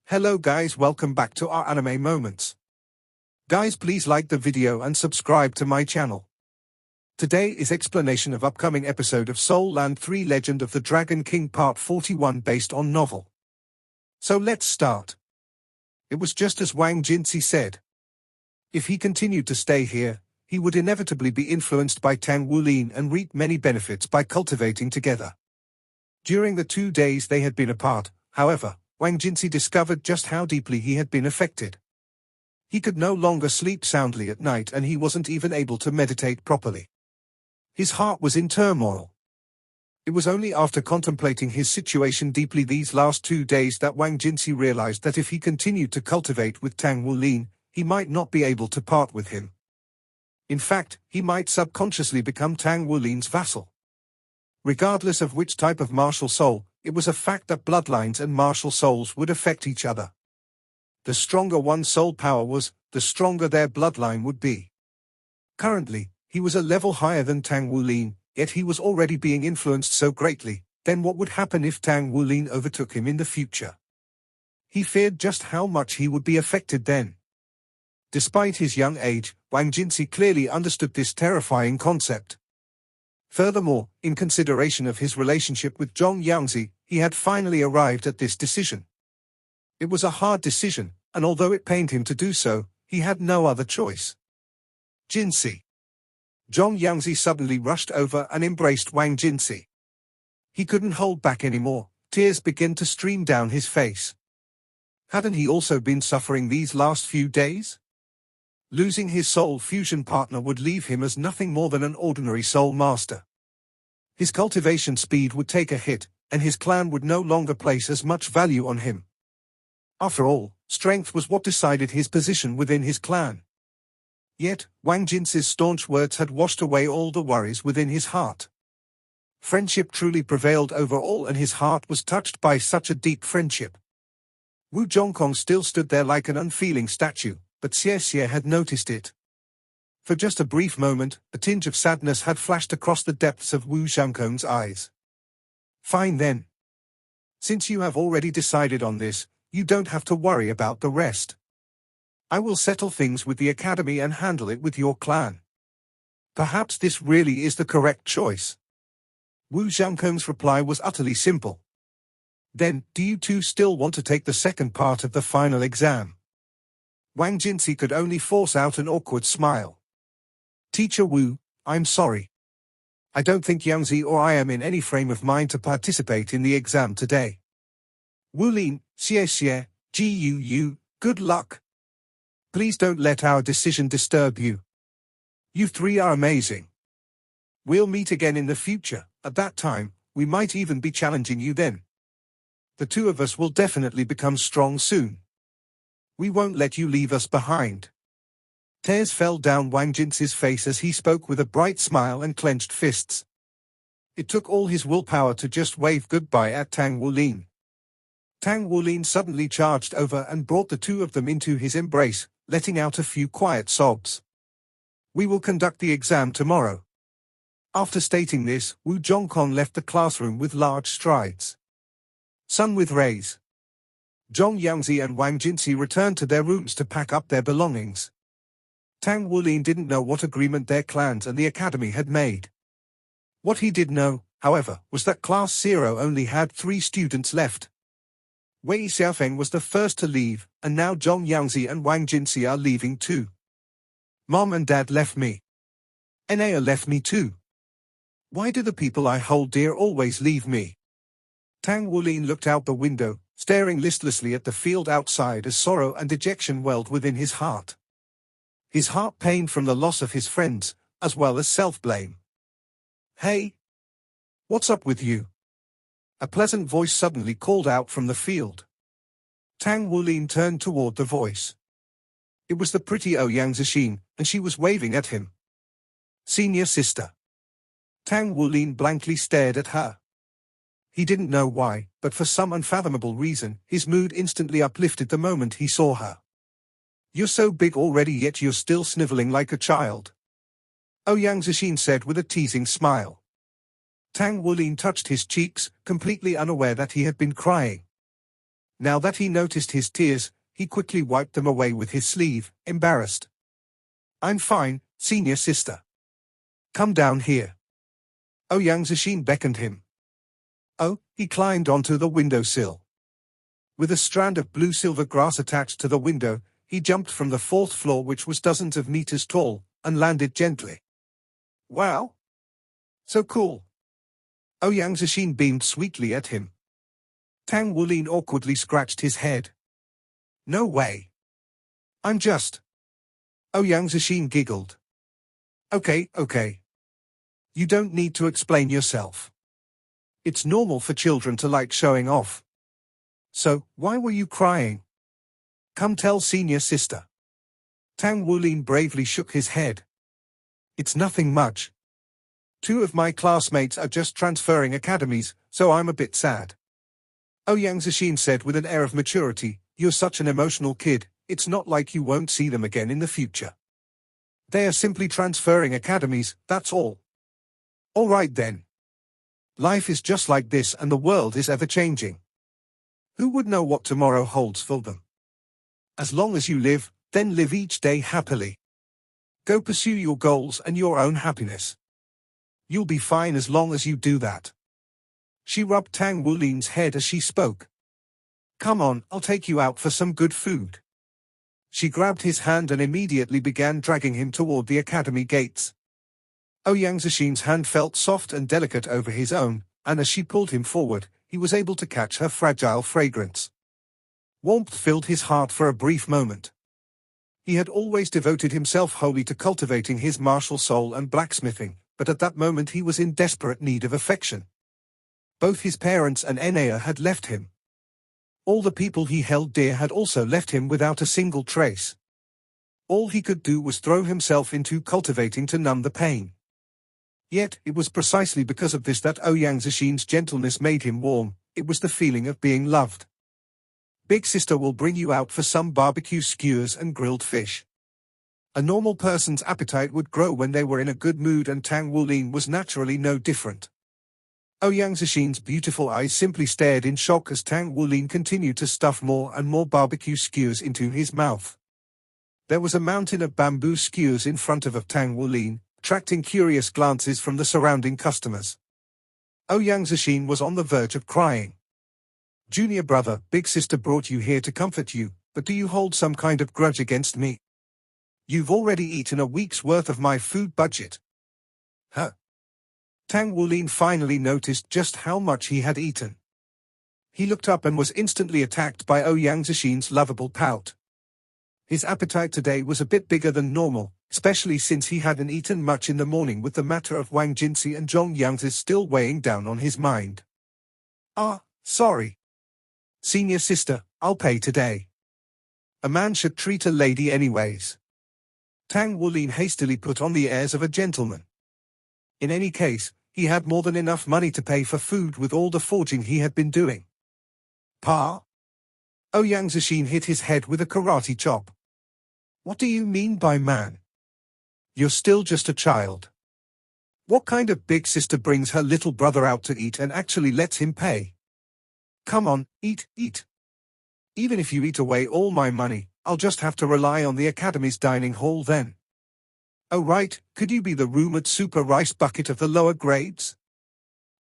Hello guys, welcome back to our anime moments. Guys, please like the video and subscribe to my channel. Today is explanation of upcoming episode of Soul Land 3 Legend of the Dragon King Part 41 based on novel. So let's start. It was just as Wang Jinsi said. If he continued to stay here, he would inevitably be influenced by Tang Wulin and reap many benefits by cultivating together. During the 2 days they had been apart, however, Wang Jinsi discovered just how deeply he had been affected. He could no longer sleep soundly at night and he wasn't even able to meditate properly. His heart was in turmoil. It was only after contemplating his situation deeply these last 2 days that Wang Jinsi realized that if he continued to cultivate with Tang Wulin, he might not be able to part with him. In fact, he might subconsciously become Tang Wulin's vassal. Regardless of which type of martial soul, it was a fact that bloodlines and martial souls would affect each other. The stronger one's soul power was, the stronger their bloodline would be. Currently, he was a level higher than Tang Wulin, yet he was already being influenced so greatly. Then what would happen if Tang Wulin overtook him in the future? He feared just how much he would be affected then. Despite his young age, Wang Jinsi clearly understood this terrifying concept. Furthermore, in consideration of his relationship with Zhong Yangzi, he had finally arrived at this decision. It was a hard decision, and although it pained him to do so, he had no other choice. Jinsi. Zhong Yangzi suddenly rushed over and embraced Wang Jinsi. He couldn't hold back anymore, tears began to stream down his face. Hadn't he also been suffering these last few days? Losing his soul fusion partner would leave him as nothing more than an ordinary soul master. His cultivation speed would take a hit, and his clan would no longer place as much value on him. After all, strength was what decided his position within his clan. Yet, Wang Jinsi's staunch words had washed away all the worries within his heart. Friendship truly prevailed over all and his heart was touched by such a deep friendship. Wu Zhongkong still stood there like an unfeeling statue, but Xie had noticed it. For just a brief moment, a tinge of sadness had flashed across the depths of Wu Zhongkong's eyes. Fine then. Since you have already decided on this, you don't have to worry about the rest. I will settle things with the academy and handle it with your clan. Perhaps this really is the correct choice. Wu Zhongkong's reply was utterly simple. Then, do you two still want to take the second part of the final exam? Wang Jinsi could only force out an awkward smile. Teacher Wu, I'm sorry. I don't think Yangzi or I am in any frame of mind to participate in the exam today. Wulin, Xie, Gu, good luck. Please don't let our decision disturb you. You three are amazing. We'll meet again in the future. At that time, we might even be challenging you then. The two of us will definitely become strong soon. We won't let you leave us behind. Tears fell down Wang Jinsi's face as he spoke with a bright smile and clenched fists. It took all his willpower to just wave goodbye at Tang Wulin. Tang Wulin suddenly charged over and brought the two of them into his embrace, letting out a few quiet sobs. We will conduct the exam tomorrow. After stating this, Wu Zhongkong left the classroom with large strides. Sun with rays. Zhong Yangzi and Wang Jinsi returned to their rooms to pack up their belongings. Tang Wulin didn't know what agreement their clans and the academy had made. What he did know, however, was that Class 0 only had 3 students left. Wei Xiaofeng was the first to leave, and now Zhong Yangzi and Wang Jinsi are leaving too. Mom and Dad left me. Enea left me too. Why do the people I hold dear always leave me? Tang Wulin looked out the window, staring listlessly at the field outside as sorrow and dejection welled within his heart. His heart pained from the loss of his friends, as well as self-blame. Hey! What's up with you? A pleasant voice suddenly called out from the field. Tang Wulin turned toward the voice. It was the pretty Ouyang Zixin, and she was waving at him. Senior sister. Tang Wulin blankly stared at her. He didn't know why, but for some unfathomable reason, his mood instantly uplifted the moment he saw her. You're so big already yet you're still sniveling like a child. Ouyang Zixin said with a teasing smile. Tang Wulin touched his cheeks, completely unaware that he had been crying. Now that he noticed his tears, he quickly wiped them away with his sleeve, embarrassed. I'm fine, senior sister. Come down here. Ouyang Zishin beckoned him. Oh, he climbed onto the windowsill. With a strand of blue-silver grass attached to the window, he jumped from the fourth floor, which was dozens of meters tall, and landed gently. Wow! So cool! Ouyang Zishin beamed sweetly at him. Tang Wulin awkwardly scratched his head. No way! I'm just... Ouyang Zishin giggled. Okay. You don't need to explain yourself. It's normal for children to like showing off. So, why were you crying? Come tell senior sister. Tang Wulin bravely shook his head. It's nothing much. 2 of my classmates are just transferring academies, so I'm a bit sad. Ouyang Zishin said with an air of maturity, you're such an emotional kid, it's not like you won't see them again in the future. They are simply transferring academies, that's all. All right then. Life is just like this and the world is ever-changing. Who would know what tomorrow holds for them? As long as you live, then live each day happily. Go pursue your goals and your own happiness. You'll be fine as long as you do that. She rubbed Tang Wulin's head as she spoke. Come on, I'll take you out for some good food. She grabbed his hand and immediately began dragging him toward the academy gates. Ouyang Zishin's hand felt soft and delicate over his own, and as she pulled him forward, he was able to catch her fragile fragrance. Warmth filled his heart for a brief moment. He had always devoted himself wholly to cultivating his martial soul and blacksmithing, but at that moment he was in desperate need of affection. Both his parents and Enea had left him. All the people he held dear had also left him without a single trace. All he could do was throw himself into cultivating to numb the pain. Yet, it was precisely because of this that Ouyang Zishin's gentleness made him warm. It was the feeling of being loved. Big sister will bring you out for some barbecue skewers and grilled fish. A normal person's appetite would grow when they were in a good mood, and Tang Wulin was naturally no different. Ouyang Zishin's beautiful eyes simply stared in shock as Tang Wulin continued to stuff more and more barbecue skewers into his mouth. There was a mountain of bamboo skewers in front of Tang Wulin, attracting curious glances from the surrounding customers. Ouyang Zishin was on the verge of crying. Junior brother, big sister brought you here to comfort you, but do you hold some kind of grudge against me? You've already eaten a week's worth of my food budget. Huh? Tang Wulin finally noticed just how much he had eaten. He looked up and was instantly attacked by Ouyang Zishin's lovable pout. His appetite today was a bit bigger than normal, especially since he hadn't eaten much in the morning, with the matter of Wang Jinsi and Zhong Yangzi still weighing down on his mind. Sorry. Senior sister, I'll pay today. A man should treat a lady anyways. Tang Wulin hastily put on the airs of a gentleman. In any case, he had more than enough money to pay for food with all the forging he had been doing. Pa? Ouyang Zishin hit his head with a karate chop. What do you mean by man? You're still just a child. What kind of big sister brings her little brother out to eat and actually lets him pay? Come on, eat. Even if you eat away all my money, I'll just have to rely on the academy's dining hall then. Oh right, could you be the rumored super rice bucket of the lower grades?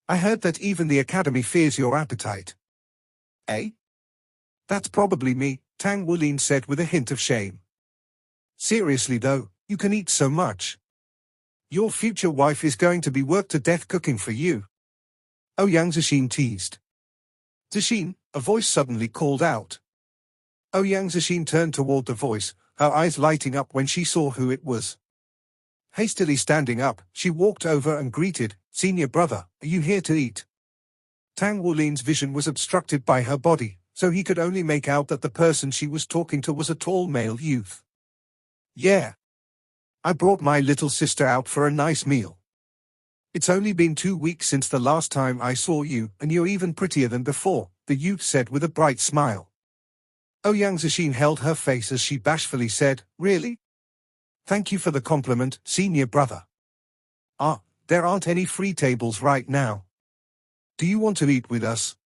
I heard that even the academy fears your appetite. Eh? That's probably me, Tang Wulin said with a hint of shame. Seriously though, you can eat so much. Your future wife is going to be worked to death cooking for you. Ouyang Zishin teased. Zishin, a voice suddenly called out. Ouyang Zishin turned toward the voice, her eyes lighting up when she saw who it was. Hastily standing up, she walked over and greeted, Senior brother, are you here to eat? Tang Wulin's vision was obstructed by her body, so he could only make out that the person she was talking to was a tall male youth. Yeah. I brought my little sister out for a nice meal. It's only been 2 weeks since the last time I saw you, and you're even prettier than before, the youth said with a bright smile. Ouyang Zishin held her face as she bashfully said, Really? Thank you for the compliment, senior brother. There aren't any free tables right now. Do you want to eat with us?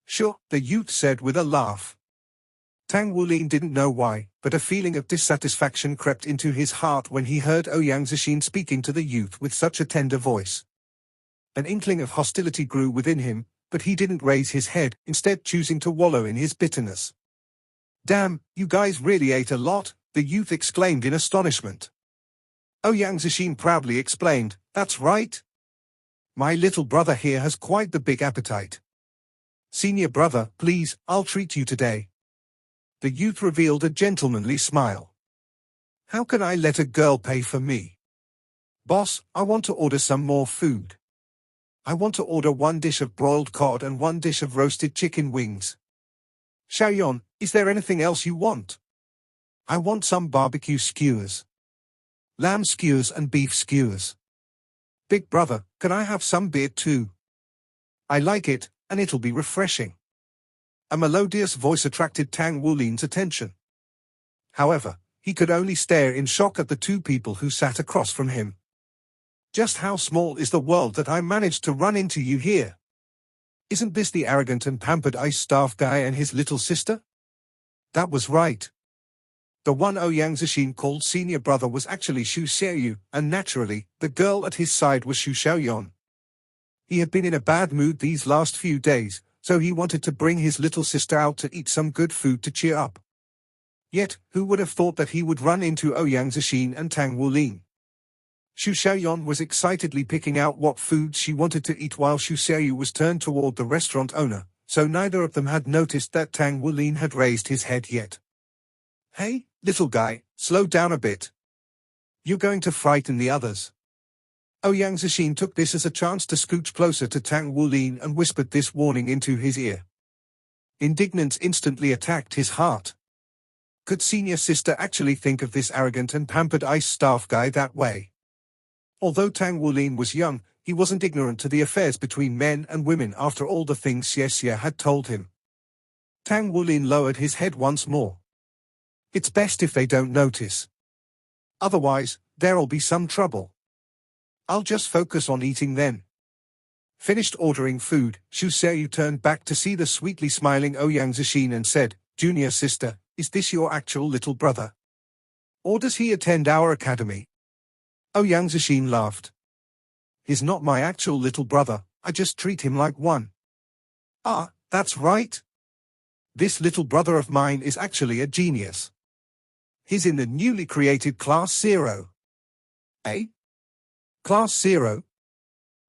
Sure, the youth said with a laugh. Tang Wulin didn't know why, but a feeling of dissatisfaction crept into his heart when he heard Ouyang Zishin speaking to the youth with such a tender voice. An inkling of hostility grew within him, but he didn't raise his head, instead choosing to wallow in his bitterness. Damn, you guys really ate a lot, the youth exclaimed in astonishment. Ouyang Zishin proudly explained, that's right. My little brother here has quite the big appetite. Senior brother, please, I'll treat you today. The youth revealed a gentlemanly smile. How can I let a girl pay for me? Boss, I want to order some more food. I want to order 1 dish of broiled cod and 1 dish of roasted chicken wings. Xiaoyan, is there anything else you want? I want some barbecue skewers. Lamb skewers and beef skewers. Big brother, can I have some beer too? I like it, and it'll be refreshing. A melodious voice attracted Tang Wulin's attention. However, he could only stare in shock at the 2 people who sat across from him. Just how small is the world that I managed to run into you here? Isn't this the arrogant and pampered ice staff guy and his little sister? That was right. The one Ouyang Zishin called senior brother was actually Xu Xiaoyu, and naturally, the girl at his side was Xu Xiaoyan. He had been in a bad mood these last few days, so he wanted to bring his little sister out to eat some good food to cheer up. Yet, who would have thought that he would run into Ouyang Zishin and Tang Wulin? Xu Xiaoyan was excitedly picking out what foods she wanted to eat while Xu Xiaoyu was turned toward the restaurant owner, so neither of them had noticed that Tang Wulin had raised his head yet. Hey, little guy, slow down a bit. You're going to frighten the others. Ouyang Zishin took this as a chance to scooch closer to Tang Wulin and whispered this warning into his ear. Indignance instantly attacked his heart. Could senior sister actually think of this arrogant and pampered ice staff guy that way? Although Tang Wulin was young, he wasn't ignorant to the affairs between men and women after all the things Xie Xie had told him. Tang Wulin lowered his head once more. It's best if they don't notice. Otherwise, there'll be some trouble. I'll just focus on eating then. Finished ordering food, Xu Xiaoyu turned back to see the sweetly smiling Ouyang Zishin and said, Junior sister, is this your actual little brother? Or does he attend our academy? Ouyang Zishin laughed. He's not my actual little brother, I just treat him like one. Ah, that's right. This little brother of mine is actually a genius. He's in the newly created Class 0. Eh? Class 0?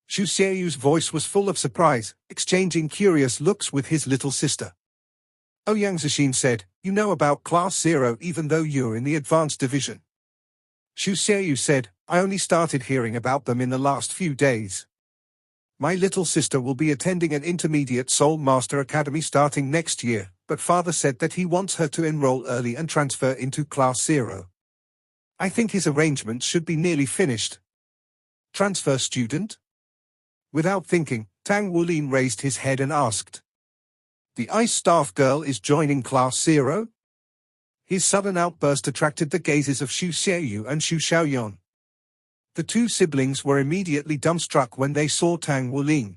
Xu Xiaoyu's voice was full of surprise, exchanging curious looks with his little sister. Ouyang Zishin said, you know about Class 0 even though you're in the advanced division. Xu Xiaoyu said, I only started hearing about them in the last few days. My little sister will be attending an intermediate Soul Master Academy starting next year, but father said that he wants her to enroll early and transfer into Class 0. I think his arrangements should be nearly finished. Transfer student? Without thinking, Tang Wulin raised his head and asked. The ice staff girl is joining Class 0? His sudden outburst attracted the gazes of Xu Xiaoyu and Xu Xiaoyan. The 2 siblings were immediately dumbstruck when they saw Tang Wulin.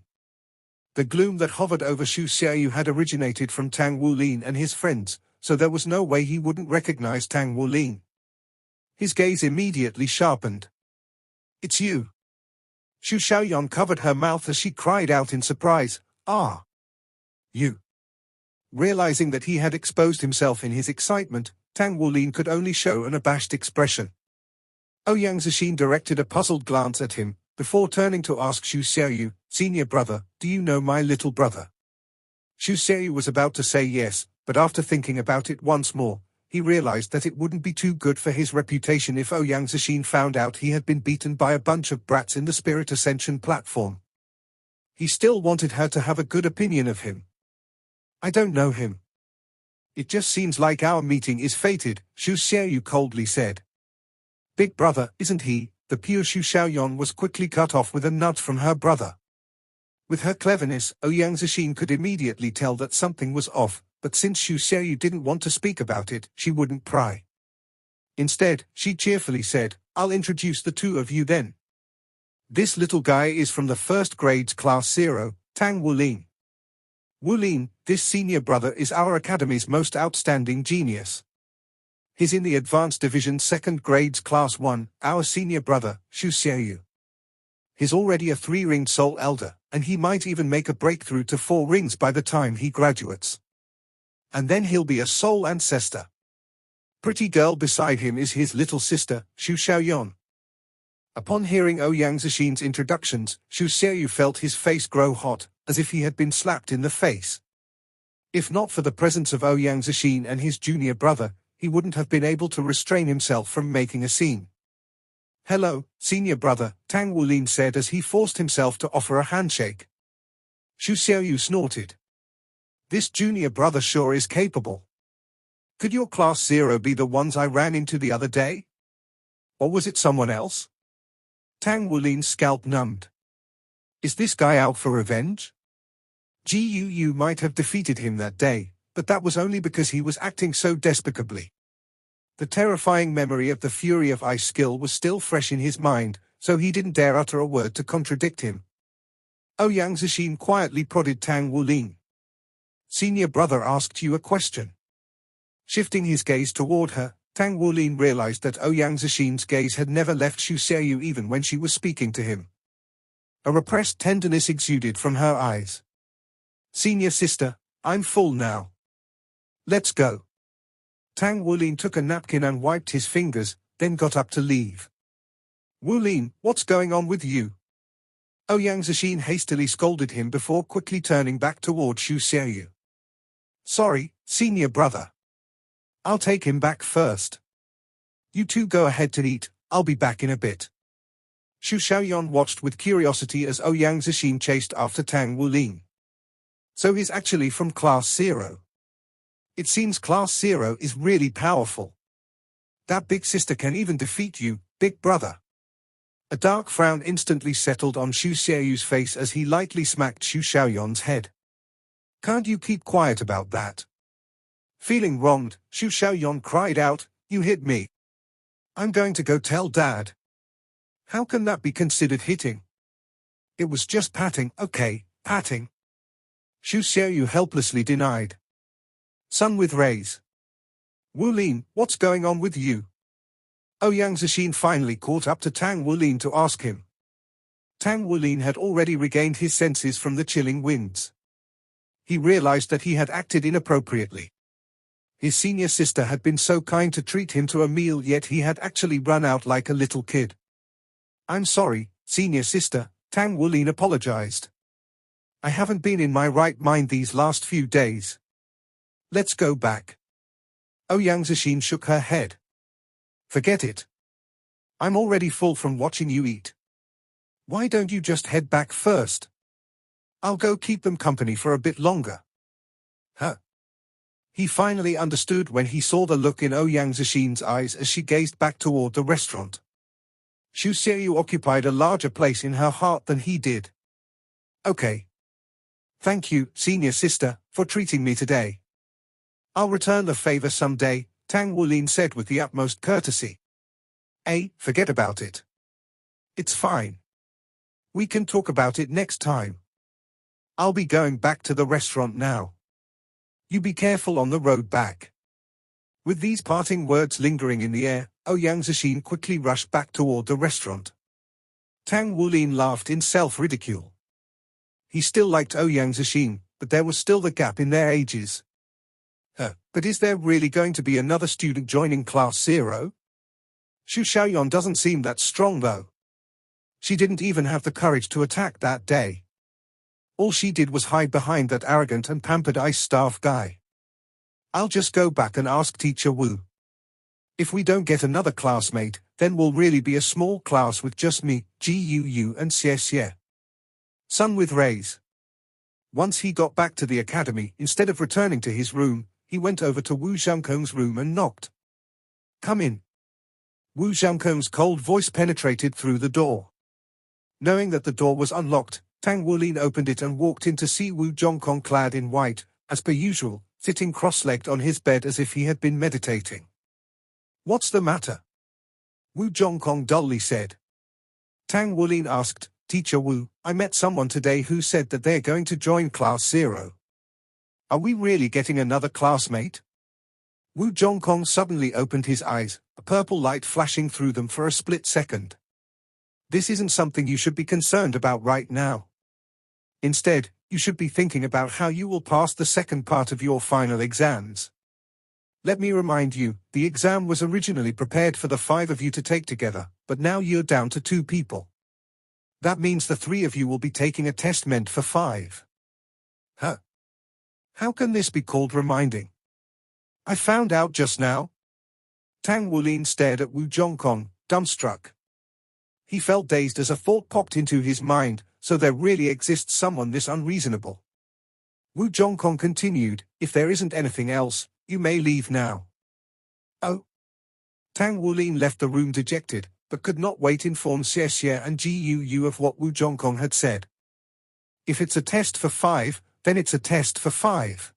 The gloom that hovered over Xu Xiaoyu had originated from Tang Wulin and his friends, so there was no way he wouldn't recognize Tang Wulin. His gaze immediately sharpened. It's you. Xu Xiaoyan covered her mouth as she cried out in surprise, Ah! You! Realizing that he had exposed himself in his excitement, Tang Wulin could only show an abashed expression. Ouyang Zishin directed a puzzled glance at him, before turning to ask Xu Xiaoyu, Senior brother, do you know my little brother? Xu Xiaoyu was about to say yes, but after thinking about it once more, he realized that it wouldn't be too good for his reputation if Ouyang Zishin found out he had been beaten by a bunch of brats in the Spirit Ascension platform. He still wanted her to have a good opinion of him. I don't know him. It just seems like our meeting is fated, Xu Xiaoyu coldly said. Big brother, isn't he? The pure Xu Xiaoyan was quickly cut off with a nudge from her brother. With her cleverness, Ouyang Zishin could immediately tell that something was off, but since Xu Xiaoyu didn't want to speak about it, she wouldn't pry. Instead, she cheerfully said, I'll introduce the 2 of you then. This little guy is from the 1st grade's Class 0, Tang Wulin. Wu Lin, this senior brother is our academy's most outstanding genius. He's in the advanced division 2nd grades class 1, our senior brother, Xu Xiaoyu. He's already a 3-ringed soul elder, and he might even make a breakthrough to 4 rings by the time he graduates. And then he'll be a soul ancestor. Pretty girl beside him is his little sister, Xu Xiaoyan. Upon hearing Ouyang Zixin's introductions, Xu Xiaoyu felt his face grow hot, as if he had been slapped in the face. If not for the presence of Ouyang Zixin and his junior brother, he wouldn't have been able to restrain himself from making a scene. "Hello, senior brother," Tang Wulin said as he forced himself to offer a handshake. Xu Xiaoyu snorted. "This junior brother sure is capable. Could your class 0 be the ones I ran into the other day? Or was it someone else?" Tang Wulin's scalp numbed. Is this guy out for revenge? Gu might have defeated him that day, but that was only because he was acting so despicably. The terrifying memory of the Fury of Ice skill was still fresh in his mind, so he didn't dare utter a word to contradict him. Ouyang Zixin quietly prodded Tang Wulin. "Senior brother asked you a question." Shifting his gaze toward her, Tang Wulin realized that Ouyang Zixin's gaze had never left Xu Xiaoyu even when she was speaking to him. A repressed tenderness exuded from her eyes. "Senior sister, I'm full now. Let's go." Tang Wulin took a napkin and wiped his fingers, then got up to leave. "Wulin, what's going on with you?" Ouyang Zixin hastily scolded him before quickly turning back toward Xu Xiaoyu. "Sorry, senior brother. I'll take him back first. You two go ahead to eat, I'll be back in a bit." Xu Xiaoyan watched with curiosity as Ouyang Zixin chased after Tang Wulin. So he's actually from class 0. It seems class 0 is really powerful. That big sister can even defeat you, big brother. A dark frown instantly settled on Xu Xiaoyu's face as he lightly smacked Xu Xiaoyan's head. "Can't you keep quiet about that?" Feeling wronged, Xu Xiaoyan cried out, "You hit me. I'm going to go tell Dad." "How can that be considered hitting?" "It was just patting, okay, patting." Xu Xiaoyu helplessly denied. "Sun with rays. Wulin, what's going on with you?" Ouyang Zixin finally caught up to Tang Wulin to ask him. Tang Wulin had already regained his senses from the chilling winds. He realized that he had acted inappropriately. His senior sister had been so kind to treat him to a meal, yet he had actually run out like a little kid. "I'm sorry, senior sister," Tang Wulin apologized. "I haven't been in my right mind these last few days. Let's go back." Ouyang Zixin shook her head. "Forget it. I'm already full from watching you eat. Why don't you just head back first? I'll go keep them company for a bit longer." Huh? He finally understood when he saw the look in Ouyang Zixin's eyes as she gazed back toward the restaurant. Xu Xiaoyu occupied a larger place in her heart than he did. "Okay. Thank you, senior sister, for treating me today. I'll return the favor someday," Tang Wulin said with the utmost courtesy. Forget about it. It's fine. We can talk about it next time. I'll be going back to the restaurant now. You be careful on the road back." With these parting words lingering in the air, Ouyang Zixin quickly rushed back toward the restaurant. Tang Wulin laughed in self-ridicule. He still liked Ouyang Zixin, but there was still the gap in their ages. But is there really going to be another student joining class 0? Xu Xiaoyan doesn't seem that strong though. She didn't even have the courage to attack that day. All she did was hide behind that arrogant and pampered ice staff guy. "I'll just go back and ask Teacher Wu. If we don't get another classmate, then we'll really be a small class with just me, Gu and Xie Xie." Sun with rays. Once he got back to the academy, instead of returning to his room, he went over to Wu Zhangkong's room and knocked. "Come in." Wu Zhangkong's cold voice penetrated through the door. Knowing that the door was unlocked, Tang Wulin opened it and walked in to see Wu Zhangkong clad in white, as per usual, sitting cross-legged on his bed as if he had been meditating. "What's the matter?" Wu Zhangkong dully said. Tang Wulin asked, "Teacher Wu, I met someone today who said that they're going to join class 0. Are we really getting another classmate? Wu Zhongkong suddenly opened his eyes, a purple light flashing through them for a split second. This isn't something you should be concerned about right now. Instead, you should be thinking about how you will pass the second part of your final exams. Let me remind you, the exam was originally prepared for the 5 of you to take together, but now you're down to 2 people. That means the 3 of you will be taking a test meant for 5. Huh? How can this be called reminding? I found out just now. Tang Wulin stared at Wu Zhongkong, dumbstruck. He felt dazed as a thought popped into his mind, so there really exists someone this unreasonable. Wu Zhongkong continued, if there isn't anything else, you may leave now. Oh. Tang Wulin left the room dejected, but could not wait to inform Xie and Gu of what Wu Zhongkong had said. If it's a test for 5, then it's a test for 5.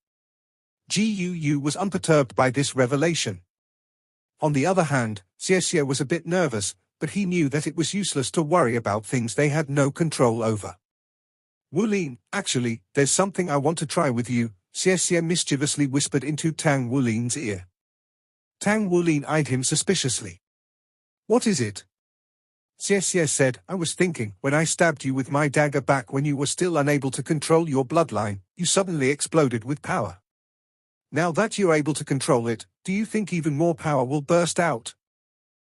Gu was unperturbed by this revelation. On the other hand, Xie was a bit nervous, but he knew that it was useless to worry about things they had no control over. Wulin, actually, there's something I want to try with you, Xie mischievously whispered into Tang Wulin's ear. Tang Wulin eyed him suspiciously. What is it? Xie said, I was thinking, when I stabbed you with my dagger back when you were still unable to control your bloodline, you suddenly exploded with power. Now that you're able to control it, do you think even more power will burst out?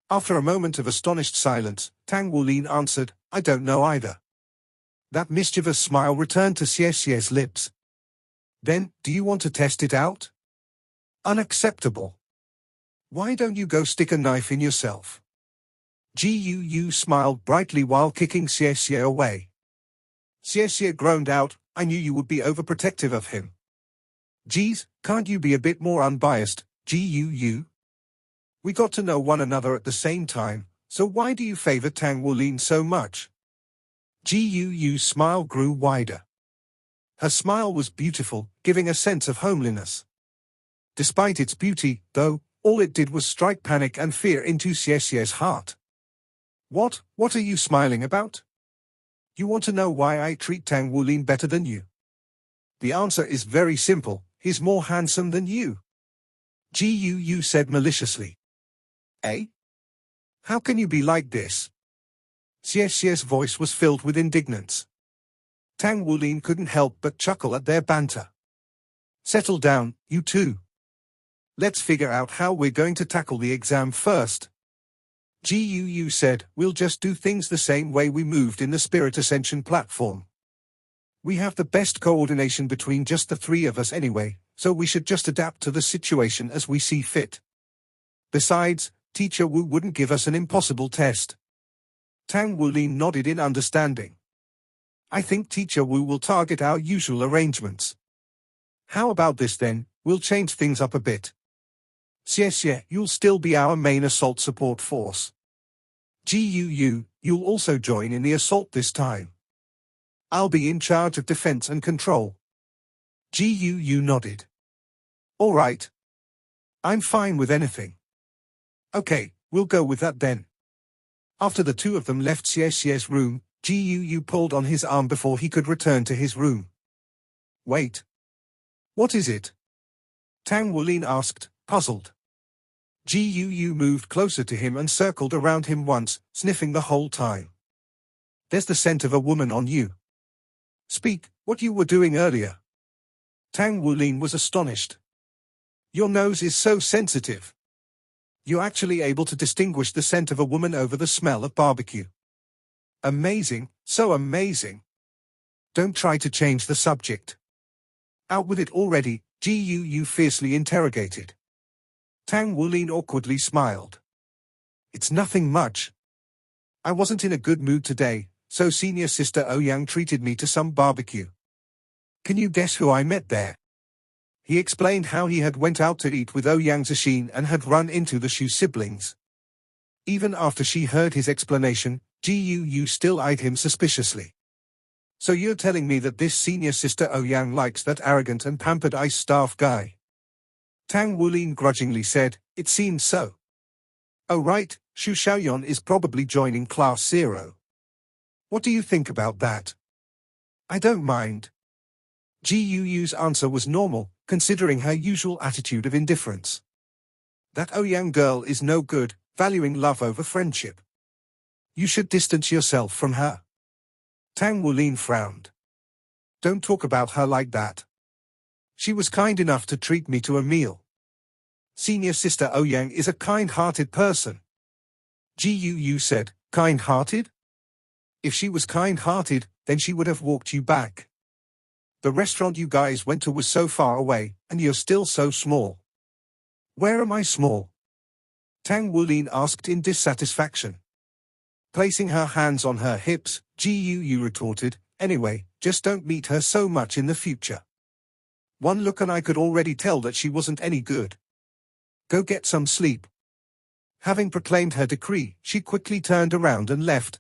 After a moment of astonished silence, Tang Wulin answered, I don't know either. That mischievous smile returned to Xie's lips. Then, do you want to test it out? Unacceptable. Why don't you go stick a knife in yourself? Gu smiled brightly while kicking Xie away. Xie groaned out, I knew you would be overprotective of him. Geez, can't you be a bit more unbiased, Gu? We got to know one another at the same time, so why do you favor Tang Wulin so much? Gu's smile grew wider. Her smile was beautiful, giving a sense of homeliness. Despite its beauty, though, all it did was strike panic and fear into Xie's heart. What are you smiling about? You want to know why I treat Tang Wulin better than you? The answer is very simple, he's more handsome than you. Gu said maliciously. Eh? How can you be like this? Xie's voice was filled with indignance. Tang Wulin couldn't help but chuckle at their banter. Settle down, you two. Let's figure out how we're going to tackle the exam first. Gu said, we'll just do things the same way we moved in the Spirit Ascension platform. We have the best coordination between just the 3 of us anyway, so we should just adapt to the situation as we see fit. Besides, Teacher Wu wouldn't give us an impossible test. Tang Wulin nodded in understanding. I think Teacher Wu will target our usual arrangements. How about this then, we'll change things up a bit. Xie, you'll still be our main assault support force. Gu, you'll also join in the assault this time. I'll be in charge of defense and control. Gu nodded. All right. I'm fine with anything. Okay, we'll go with that then. After the 2 of them left Xie's room, Gu pulled on his arm before he could return to his room. Wait. What is it? Tang Wulin asked, puzzled. Gu moved closer to him and circled around him once, sniffing the whole time. There's the scent of a woman on you. Speak, what you were doing earlier. Tang Wulin was astonished. Your nose is so sensitive. You're actually able to distinguish the scent of a woman over the smell of barbecue. Amazing, so amazing. Don't try to change the subject. Out with it already, Gu fiercely interrogated. Tang Wulin awkwardly smiled. It's nothing much. I wasn't in a good mood today, so senior sister Ouyang treated me to some barbecue. Can you guess who I met there? He explained how he had went out to eat with Ouyang Zixin and had run into the Shu siblings. Even after she heard his explanation, Gu still eyed him suspiciously. So you're telling me that this senior sister Ouyang likes that arrogant and pampered ice staff guy? Tang Wulin grudgingly said, it seems so. Oh right, Shu Xiaoyan is probably joining Class 0. What do you think about that? I don't mind. Gu's answer was normal, considering her usual attitude of indifference. That Ouyang girl is no good, valuing love over friendship. You should distance yourself from her. Tang Wulin frowned. Don't talk about her like that. She was kind enough to treat me to a meal. Senior sister Ouyang is a kind-hearted person. Gu said, kind-hearted? If she was kind-hearted, then she would have walked you back. The restaurant you guys went to was so far away, and you're still so small. Where am I small? Tang Wulin asked in dissatisfaction. Placing her hands on her hips, Gu retorted, anyway, just don't meet her so much in the future. One look and I could already tell that she wasn't any good. Go get some sleep. Having proclaimed her decree, she quickly turned around and left.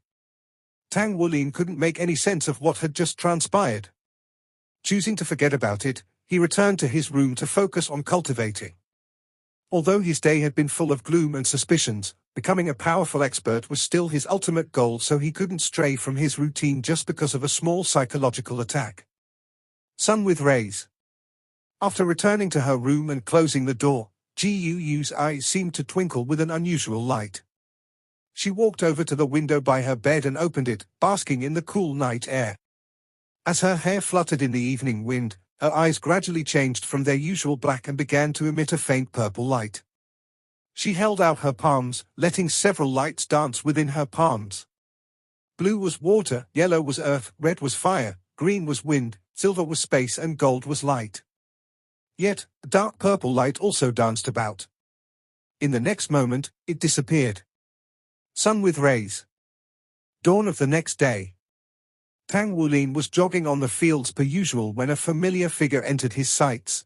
Tang Wulin couldn't make any sense of what had just transpired. Choosing to forget about it, he returned to his room to focus on cultivating. Although his day had been full of gloom and suspicions, becoming a powerful expert was still his ultimate goal, so he couldn't stray from his routine just because of a small psychological attack. Sun with rays. After returning to her room and closing the door, Gu's eyes seemed to twinkle with an unusual light. She walked over to the window by her bed and opened it, basking in the cool night air. As her hair fluttered in the evening wind, her eyes gradually changed from their usual black and began to emit a faint purple light. She held out her palms, letting several lights dance within her palms. Blue was water, yellow was earth, red was fire, green was wind, silver was space, and gold was light. Yet, a dark purple light also danced about. In the next moment, it disappeared. Sun with rays. Dawn of the next day. Tang Wulin was jogging on the fields per usual when a familiar figure entered his sights.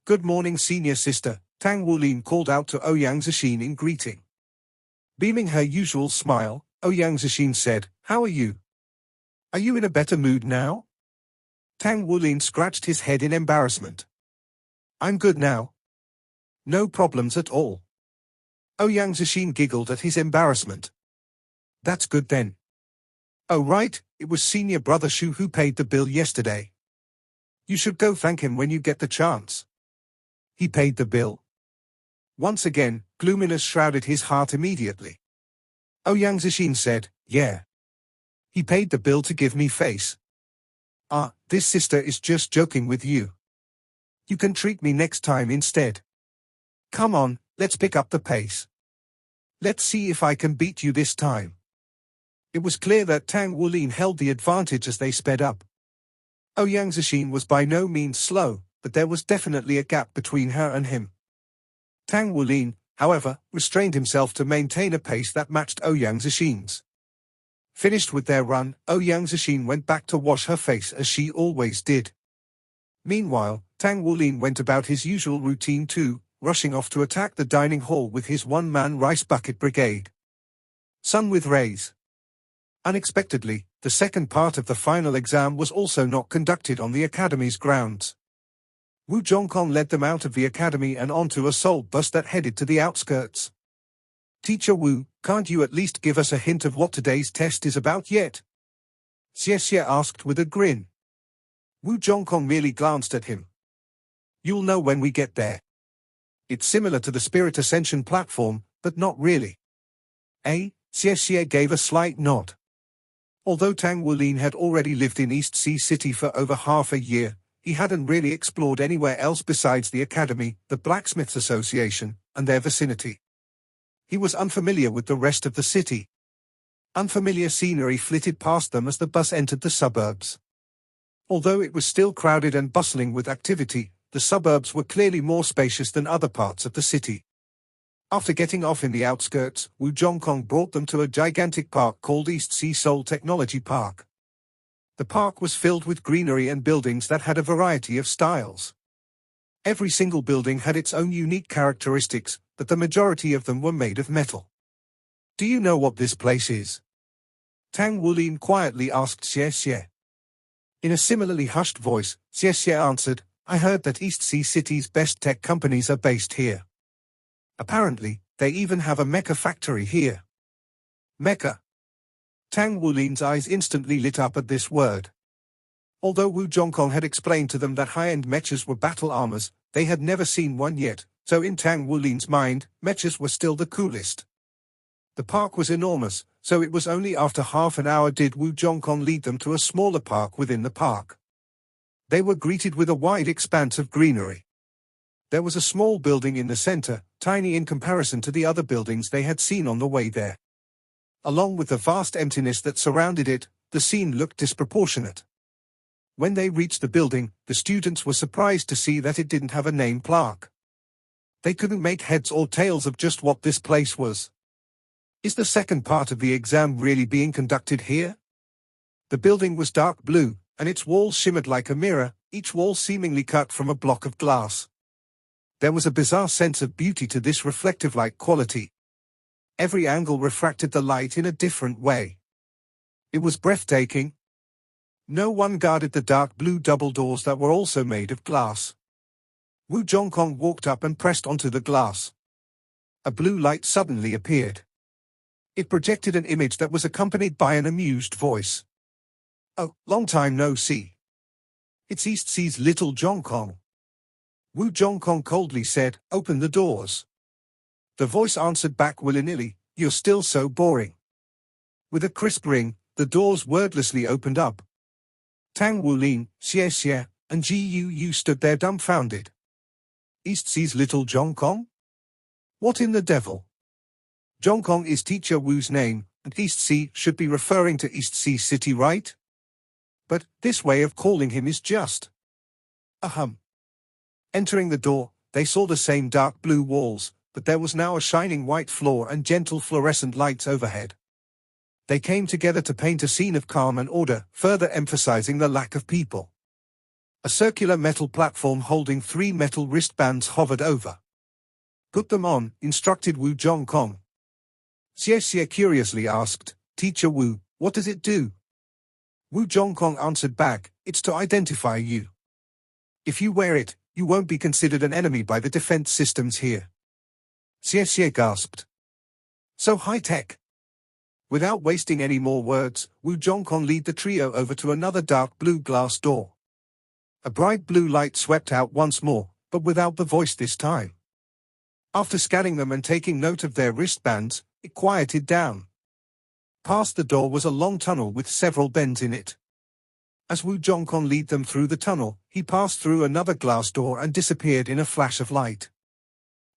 Good morning, senior sister, Tang Wulin called out to Ouyang Zixin in greeting. Beaming her usual smile, Ouyang Zixin said, how are you? Are you in a better mood now? Tang Wulin scratched his head in embarrassment. I'm good now. No problems at all. Ouyang Zixin giggled at his embarrassment. That's good then. Oh right, it was senior brother Shu who paid the bill yesterday. You should go thank him when you get the chance. He paid the bill. Once again, gloominess shrouded his heart immediately. Ouyang Zixin said, yeah. He paid the bill to give me face. Ah, this sister is just joking with you. You can treat me next time instead. Come on, let's pick up the pace. Let's see if I can beat you this time. It was clear that Tang Wulin held the advantage as they sped up. Ouyang Zixin was by no means slow, but there was definitely a gap between her and him. Tang Wulin, however, restrained himself to maintain a pace that matched Ouyang Zixin's. Finished with their run, Ouyang Zixin went back to wash her face as she always did. Meanwhile, Tang Wulin went about his usual routine too, rushing off to attack the dining hall with his one-man rice bucket brigade. Sun with rays. Unexpectedly, the second part of the final exam was also not conducted on the academy's grounds. Wu Zhongkong led them out of the academy and onto a Seoul bus that headed to the outskirts. Teacher Wu, can't you at least give us a hint of what today's test is about yet? Xie asked with a grin. Wu Zhongkong merely glanced at him. You'll know when we get there. It's similar to the Spirit Ascension platform, but not really. Xie gave a slight nod. Although Tang Wulin had already lived in East Sea City for over half a year, he hadn't really explored anywhere else besides the academy, the Blacksmiths Association, and their vicinity. He was unfamiliar with the rest of the city. Unfamiliar scenery flitted past them as the bus entered the suburbs. Although it was still crowded and bustling with activity, the suburbs were clearly more spacious than other parts of the city. After getting off in the outskirts, Wu Zhongkong brought them to a gigantic park called East Sea Seoul Technology Park. The park was filled with greenery and buildings that had a variety of styles. Every single building had its own unique characteristics, but the majority of them were made of metal. Do you know what this place is? Tang Wulin quietly asked Xie. In a similarly hushed voice, Xie answered, I heard that East Sea City's best tech companies are based here. Apparently, they even have a mecha factory here. Mecha. Tang Wulin's eyes instantly lit up at this word. Although Wu Zhongkong had explained to them that high-end mechas were battle armors, they had never seen one yet, so in Tang Wulin's mind, mechas were still the coolest. The park was enormous, so it was only after half an hour did Wu Zhongkong lead them to a smaller park within the park. They were greeted with a wide expanse of greenery. There was a small building in the center, tiny in comparison to the other buildings they had seen on the way there. Along with the vast emptiness that surrounded it, the scene looked disproportionate. When they reached the building, the students were surprised to see that it didn't have a name plaque. They couldn't make heads or tails of just what this place was. Is the second part of the exam really being conducted here? The building was dark blue, and its walls shimmered like a mirror, each wall seemingly cut from a block of glass. There was a bizarre sense of beauty to this reflective light quality. Every angle refracted the light in a different way. It was breathtaking. No one guarded the dark blue double doors that were also made of glass. Wu Zhongkong walked up and pressed onto the glass. A blue light suddenly appeared. It projected an image that was accompanied by an amused voice. "Oh, long time no see. It's East Sea's little Zhongkong." Wu Zhongkong coldly said, "Open the doors." The voice answered back willy-nilly, "You're still so boring." With a crisp ring, the doors wordlessly opened up. Tang Wulin, Xie Xie, and Ji Yu stood there dumbfounded. East Sea's little Zhongkong? What in the devil? Zhongkong is Teacher Wu's name, and East Sea should be referring to East Sea City, right? But this way of calling him is just... Ahem. Entering the door, they saw the same dark blue walls, but there was now a shining white floor and gentle fluorescent lights overhead. They came together to paint a scene of calm and order, further emphasizing the lack of people. A circular metal platform holding 3 metal wristbands hovered over. "Put them on," instructed Wu Zhongkong. Xie Xie curiously asked, "Teacher Wu, what does it do?" Wu Zhongkong answered back, "It's to identify you. If you wear it, you won't be considered an enemy by the defense systems here." Xie Xie gasped. "So high-tech." Without wasting any more words, Wu Zhongkong led the trio over to another dark blue glass door. A bright blue light swept out once more, but without the voice this time. After scanning them and taking note of their wristbands, it quieted down. Past the door was a long tunnel with several bends in it. As Wu Zhongkong led them through the tunnel, he passed through another glass door and disappeared in a flash of light.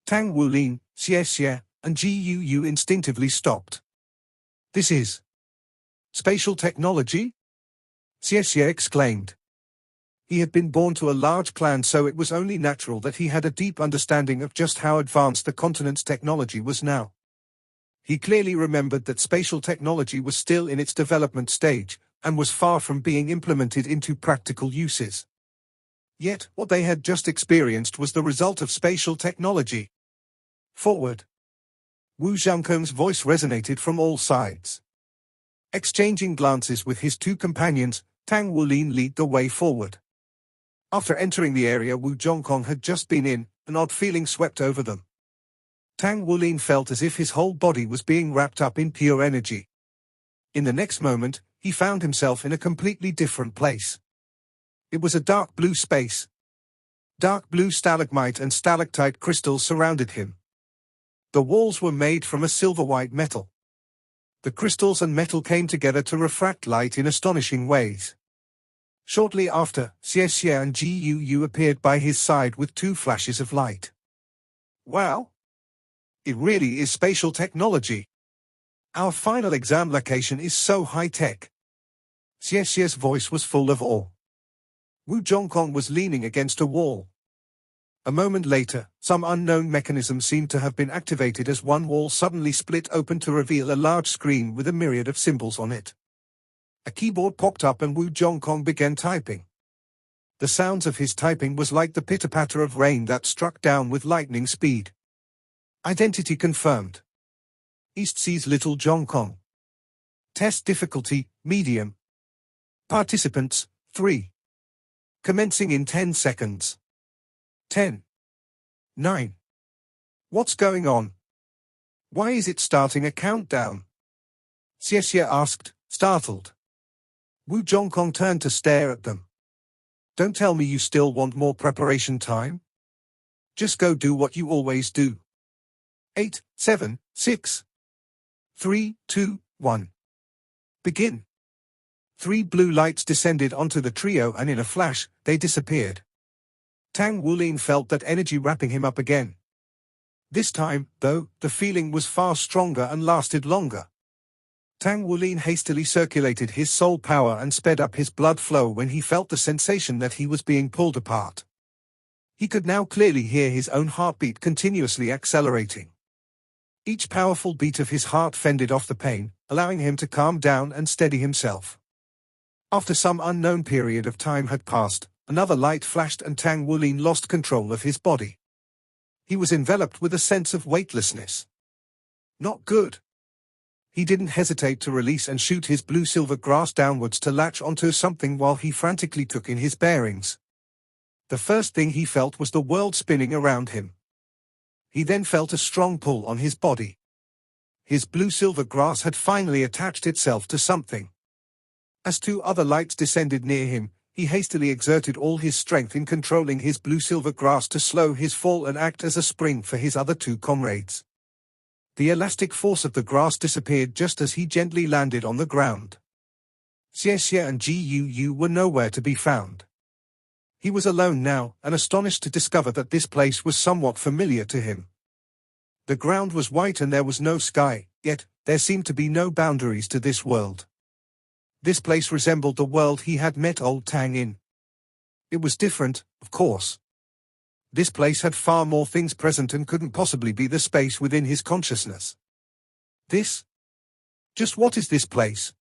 Tang Wulin, Xie Xie, and Ji Yu instinctively stopped. "This is spatial technology?" Xie Xie exclaimed. He had been born to a large clan, so it was only natural that he had a deep understanding of just how advanced the continent's technology was now. He clearly remembered that spatial technology was still in its development stage, and was far from being implemented into practical uses. Yet, what they had just experienced was the result of spatial technology. "Forward!" Wu Zhongkong's voice resonated from all sides. Exchanging glances with his 2 companions, Tang Wulin led the way forward. After entering the area Wu Zhongkong had just been in, an odd feeling swept over them. Tang Wulin felt as if his whole body was being wrapped up in pure energy. In the next moment, he found himself in a completely different place. It was a dark blue space. Dark blue stalagmite and stalactite crystals surrounded him. The walls were made from a silver-white metal. The crystals and metal came together to refract light in astonishing ways. Shortly after, Xie Xie and Ji Yu appeared by his side with 2 flashes of light. "Wow! It really is spatial technology. Our final exam location is so high-tech." Xie Xie's voice was full of awe. Wu Zhongkong was leaning against a wall. A moment later, some unknown mechanism seemed to have been activated as one wall suddenly split open to reveal a large screen with a myriad of symbols on it. A keyboard popped up and Wu Zhongkong began typing. The sounds of his typing was like the pitter-patter of rain that struck down with lightning speed. Identity confirmed. East Sea's little Zhongkong. Test difficulty, medium. Participants, 3. Commencing in 10 seconds. 10. 9. What's going on? Why is it starting a countdown? Xie Xie asked, startled. Wu Zhongkong turned to stare at them. Don't tell me you still want more preparation time? Just go do what you always do. 8, 7, 6, 3, 2, 1. Begin. 3 blue lights descended onto the trio and in a flash, they disappeared. Tang Wulin felt that energy wrapping him up again. This time, though, the feeling was far stronger and lasted longer. Tang Wulin hastily circulated his soul power and sped up his blood flow when he felt the sensation that he was being pulled apart. He could now clearly hear his own heartbeat continuously accelerating. Each powerful beat of his heart fended off the pain, allowing him to calm down and steady himself. After some unknown period of time had passed, another light flashed and Tang Wulin lost control of his body. He was enveloped with a sense of weightlessness. Not good. He didn't hesitate to release and shoot his blue-silver grass downwards to latch onto something while he frantically took in his bearings. The first thing he felt was the world spinning around him. He then felt a strong pull on his body. His blue-silver grass had finally attached itself to something. As 2 other lights descended near him, he hastily exerted all his strength in controlling his blue-silver grass to slow his fall and act as a spring for his other 2 comrades. The elastic force of the grass disappeared just as he gently landed on the ground. Xie and Gu were nowhere to be found. He was alone now, and astonished to discover that this place was somewhat familiar to him. The ground was white and there was no sky, yet there seemed to be no boundaries to this world. This place resembled the world he had met old Tang in. It was different, of course. This place had far more things present and couldn't possibly be the space within his consciousness. Just what is this place?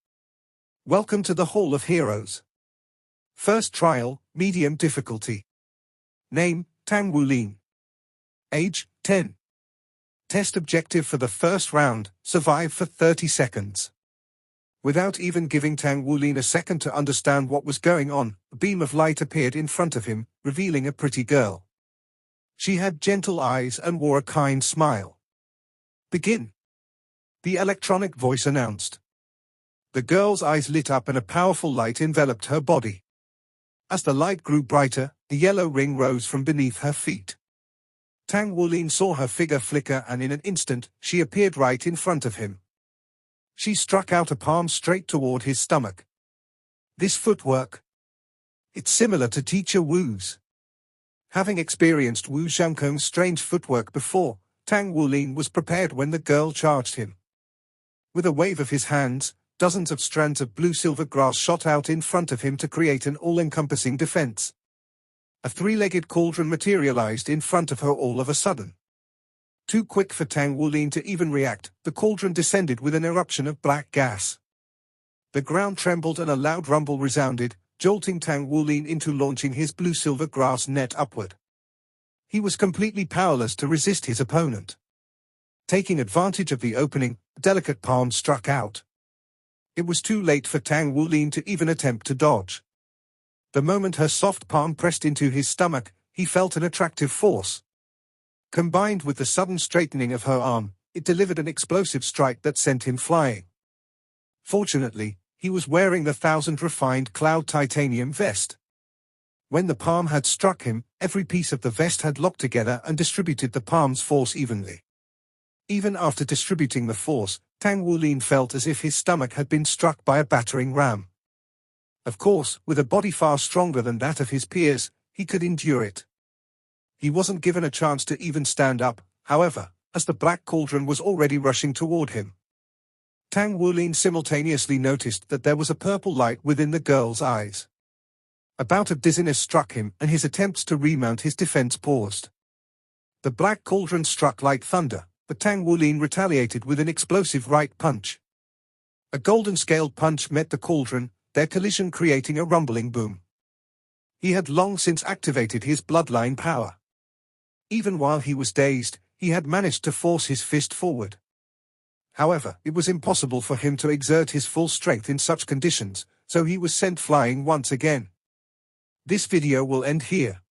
Welcome to the Hall of Heroes. First trial, medium difficulty. Name, Tang Wulin. Age, 10. Test objective for the first round, survive for 30 seconds. Without even giving Tang Wulin a second to understand what was going on, a beam of light appeared in front of him, revealing a pretty girl. She had gentle eyes and wore a kind smile. Begin. The electronic voice announced. The girl's eyes lit up and a powerful light enveloped her body. As the light grew brighter, a yellow ring rose from beneath her feet. Tang Wulin saw her figure flicker and in an instant, she appeared right in front of him. She struck out a palm straight toward his stomach. This footwork. It's similar to Teacher Wu's. Having experienced Wu Xiangkong's strange footwork before, Tang Wulin was prepared when the girl charged him. With a wave of his hands, dozens of strands of blue-silver grass shot out in front of him to create an all-encompassing defense. A 3-legged cauldron materialized in front of her all of a sudden. Too quick for Tang Wulin to even react, the cauldron descended with an eruption of black gas. The ground trembled and a loud rumble resounded, jolting Tang Wulin into launching his blue-silver grass net upward. He was completely powerless to resist his opponent. Taking advantage of the opening, a delicate palm struck out. It was too late for Tang Wulin to even attempt to dodge. The moment her soft palm pressed into his stomach, he felt an attractive force. Combined with the sudden straightening of her arm, it delivered an explosive strike that sent him flying. Fortunately, he was wearing the 1000-refined cloud titanium vest. When the palm had struck him, every piece of the vest had locked together and distributed the palm's force evenly. Even after distributing the force, Tang Wulin felt as if his stomach had been struck by a battering ram. Of course, with a body far stronger than that of his peers, he could endure it. He wasn't given a chance to even stand up, however, as the black cauldron was already rushing toward him. Tang Wulin simultaneously noticed that there was a purple light within the girl's eyes. A bout of dizziness struck him and his attempts to remount his defense paused. The black cauldron struck like thunder, but Tang Wulin retaliated with an explosive right punch. A golden-scaled punch met the cauldron, their collision creating a rumbling boom. He had long since activated his bloodline power. Even while he was dazed, he had managed to force his fist forward. However, it was impossible for him to exert his full strength in such conditions, so he was sent flying once again. This video will end here.